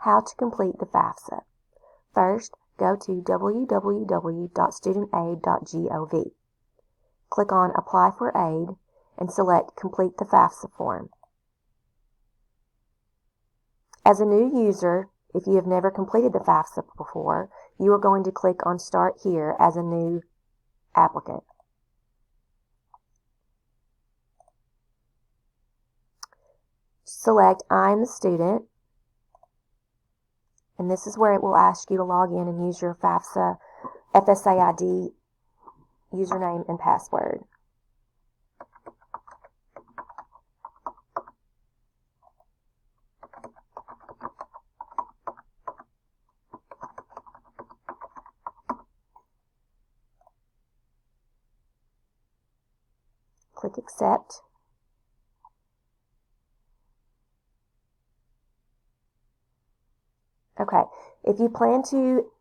How to complete the FAFSA. First, go to www.studentaid.gov. Click on Apply for Aid and select Complete the FAFSA form. As a new user, if you have never completed the FAFSA before, you are going to click on Start Here as a new applicant. Select I'm the student, and this is where it will ask you to log in and use your FAFSA ID username and password. Click Accept. Okay, if you plan to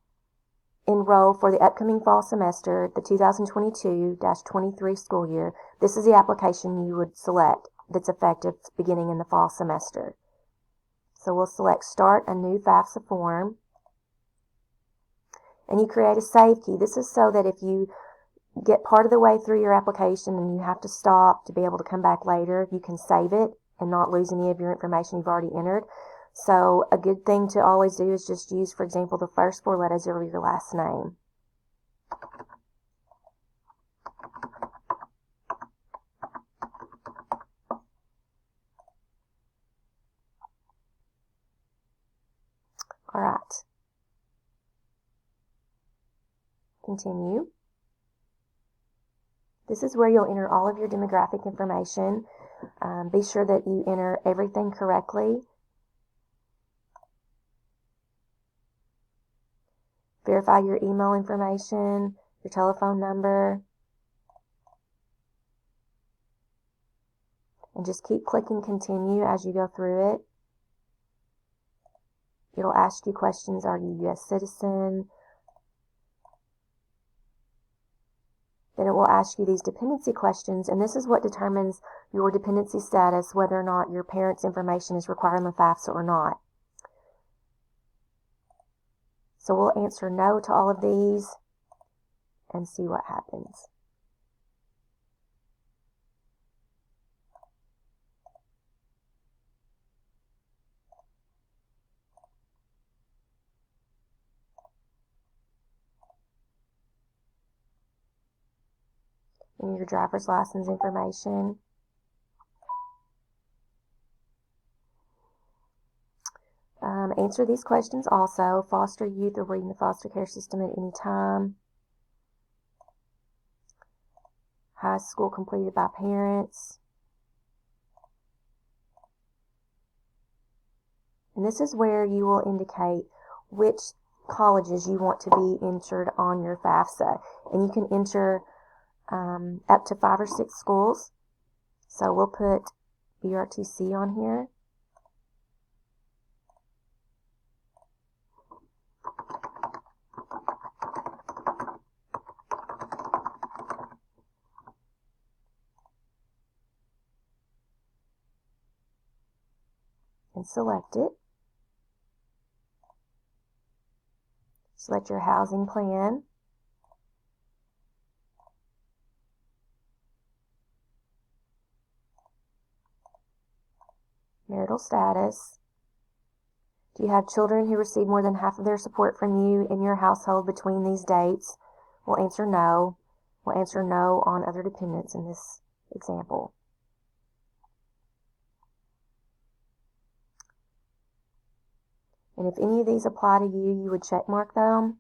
enroll for the upcoming fall semester, the 2022-23 school year, this is the application you would select that's effective beginning in the fall semester. So we'll select Start a new FAFSA form, and you create a save key. This is so that if you get part of the way through your application and you have to stop to be able to come back later, you can save it and not lose any of your information you've already entered. So a good thing to always do is just use, for example, the first 4 letters of your last name. All right. Continue. This is where you'll enter all of your demographic information. Be sure that you enter everything correctly. Verify your email information, your telephone number, and just keep clicking continue as you go through it. It'll ask you questions. Are you a U.S. citizen? Then it will ask you these dependency questions, and this is what determines your dependency status, whether or not your parents' information is required in the FAFSA or not. So we'll answer no to all of these and see what happens. And your driver's license information. Answer these questions also. Foster youth or were in the foster care system at any time. High school completed by parents. And this is where you will indicate which colleges you want to be entered on your FAFSA. And you can enter up to 5 or 6 schools. So we'll put BRTC on here. And select it. Select your housing plan. Marital status. Do you have children who receive more than half of their support from you in your household between these dates? We'll answer no. We'll answer no on other dependents in this example. And if any of these apply to you, you would check mark them.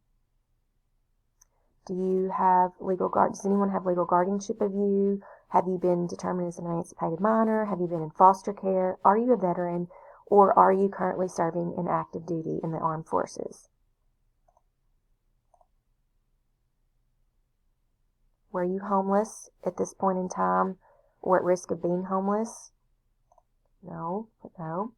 Do you have does anyone have legal guardianship of you? Have you been determined as an emancipated minor? Have you been in foster care? Are you a veteran? Or are you currently serving in active duty in the armed forces? Were you homeless at this point in time or at risk of being homeless? No, no.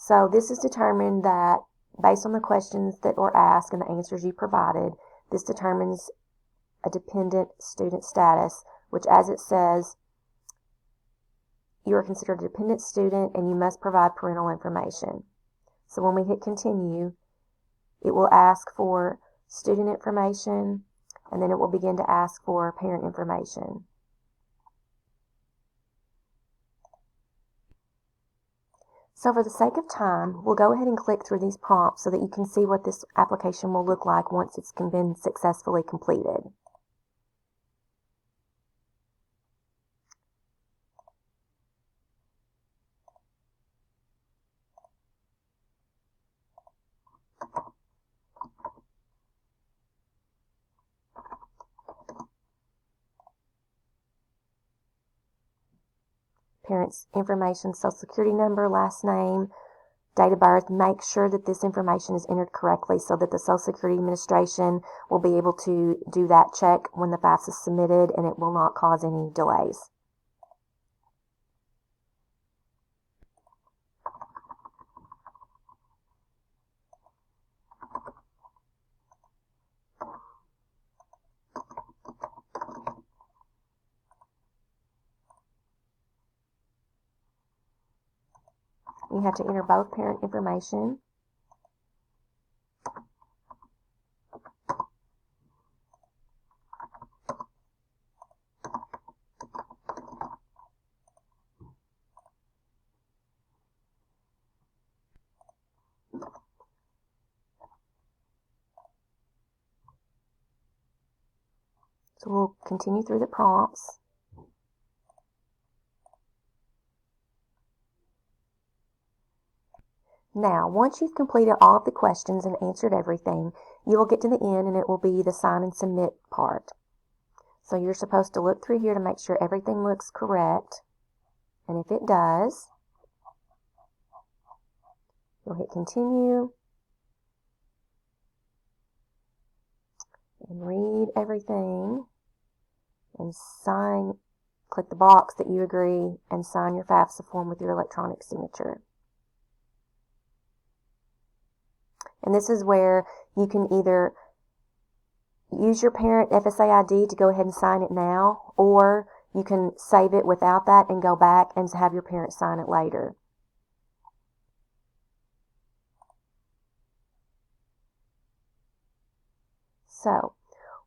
So this is determined that based on the questions that were asked and the answers you provided, this determines a dependent student status, which, as it says, you are considered a dependent student and you must provide parental information. So when we hit continue, it will ask for student information, and then it will begin to ask for parent information. So for the sake of time, we'll go ahead and click through these prompts so that you can see what this application will look like once it's been successfully completed. Parents' information, social security number, last name, date of birth. Make sure that this information is entered correctly so that the Social Security Administration will be able to do that check when the FAFSA is submitted, and it will not cause any delays. You have to enter both parent information. So we'll continue through the prompts. Now, once you've completed all of the questions and answered everything, you will get to the end and it will be the sign and submit part. So you're supposed to look through here to make sure everything looks correct. And if it does, you'll hit continue and read everything and sign, click the box that you agree and sign your FAFSA form with your electronic signature. And this is where you can either use your parent FSA ID to go ahead and sign it now, or you can save it without that and go back and have your parent sign it later. So,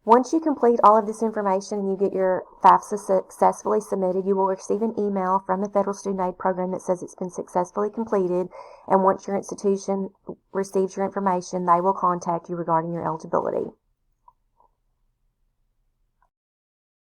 once you complete all of this information and you get your FAFSA successfully submitted, you will receive an email from the Federal Student Aid Program that says it's been successfully completed, and once your institution receives your information, they will contact you regarding your eligibility.